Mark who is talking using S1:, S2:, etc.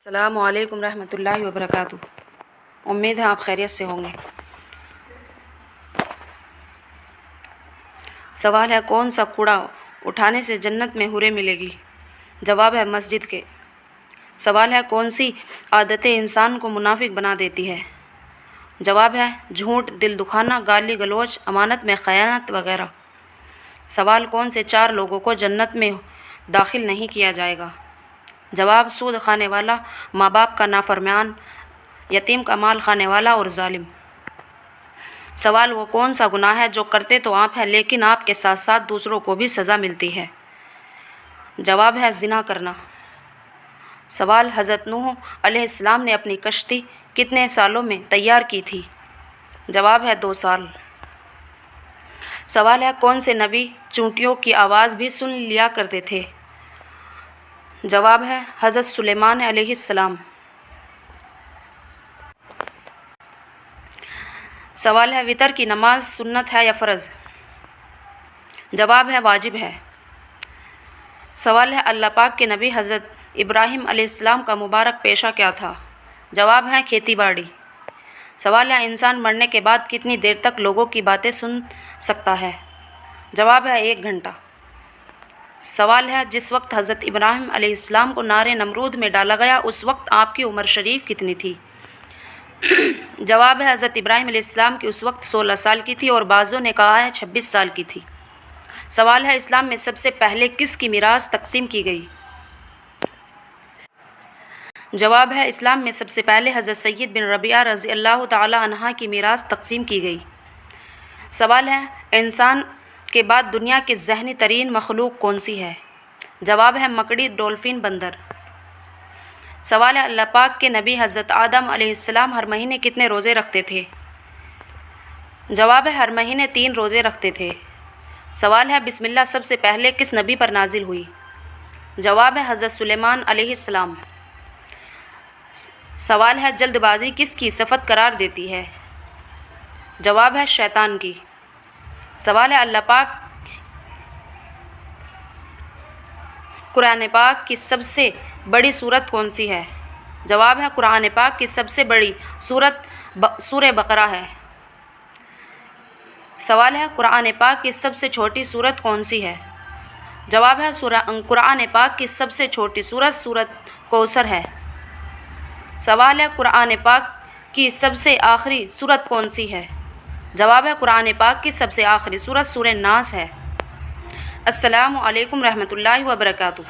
S1: السلام علیکم رحمۃ اللہ وبرکاتہ۔ امید ہے آپ خیریت سے ہوں گے۔ سوال ہے، کون سا کوڑا اٹھانے سے جنت میں حوریں ملے گی؟ جواب ہے، مسجد کے۔ سوال ہے، کون سی عادتیں انسان کو منافق بنا دیتی ہے؟ جواب ہے، جھوٹ، دل دکھانا، گالی گلوچ، امانت میں خیانت وغیرہ۔ سوال، کون سے 4 لوگوں کو جنت میں داخل نہیں کیا جائے گا؟ جواب، سود کھانے والا، ماں باپ کا نافرمان، یتیم کا مال کھانے والا اور ظالم۔ سوال، وہ کون سا گناہ ہے جو کرتے تو آپ ہیں لیکن آپ کے ساتھ ساتھ دوسروں کو بھی سزا ملتی ہے؟ جواب ہے، زنا کرنا۔ سوال، حضرت نوح علیہ السلام نے اپنی کشتی کتنے سالوں میں تیار کی تھی؟ جواب ہے، 2 سال۔ سوال ہے، کون سے نبی چونٹیوں کی آواز بھی سن لیا کرتے تھے؟ جواب ہے، حضرت سلیمان علیہ السلام۔ سوال ہے، وتر کی نماز سنت ہے یا فرض؟ جواب ہے، واجب ہے۔ سوال ہے، اللہ پاک کے نبی حضرت ابراہیم علیہ السلام کا مبارک پیشہ کیا تھا؟ جواب ہے، کھیتی باڑی۔ سوال ہے، انسان مرنے کے بعد کتنی دیر تک لوگوں کی باتیں سن سکتا ہے؟ جواب ہے، 1 گھنٹہ۔ سوال ہے، جس وقت حضرت ابراہیم علیہ السلام کو نار نمرود میں ڈالا گیا اس وقت آپ کی عمر شریف کتنی تھی؟ جواب ہے، حضرت ابراہیم علیہ السلام کی اس وقت 16 سال کی تھی اور بعضوں نے کہا ہے 26 سال کی تھی۔ سوال ہے، اسلام میں سب سے پہلے کس کی میراث تقسیم کی گئی؟ جواب ہے، اسلام میں سب سے پہلے حضرت سید بن ربیعہ رضی اللہ تعالی عنہ کی میراث تقسیم کی گئی۔ سوال ہے، انسان کے بعد دنیا کی ذہنی ترین مخلوق کون سی ہے؟ جواب ہے، مکڑی، ڈولفن، بندر۔ سوال ہے، اللہ پاک کے نبی حضرت آدم علیہ السلام ہر مہینے کتنے روزے رکھتے تھے؟ جواب ہے، ہر مہینے 3 روزے رکھتے تھے۔ سوال ہے، بسم اللہ سب سے پہلے کس نبی پر نازل ہوئی؟ جواب ہے، حضرت سلیمان علیہ السلام۔ سوال ہے، جلد بازی کس کی صفت قرار دیتی ہے؟ جواب ہے، شیطان کی۔ سوال ہے، اللہ پاک قرآن پاک کی سب سے بڑی سورت کون سی ہے؟ جواب ہے، قرآن پاک کی سب سے بڑی سورت سورہ بقرہ ہے۔ سوال ہے، قرآن پاک کی سب سے چھوٹی سورت کون سی ہے؟ جواب ہے، قرآن پاک کی سب سے چھوٹی سورت سورۃ کوثر ہے۔ سوال ہے، قرآن پاک کی سب سے آخری سورت کون سی ہے؟ جواب ہے، قرآن پاک کی سب سے آخری سورت سورہ ناس ہے۔ السلام علیکم رحمۃ اللہ وبرکاتہ۔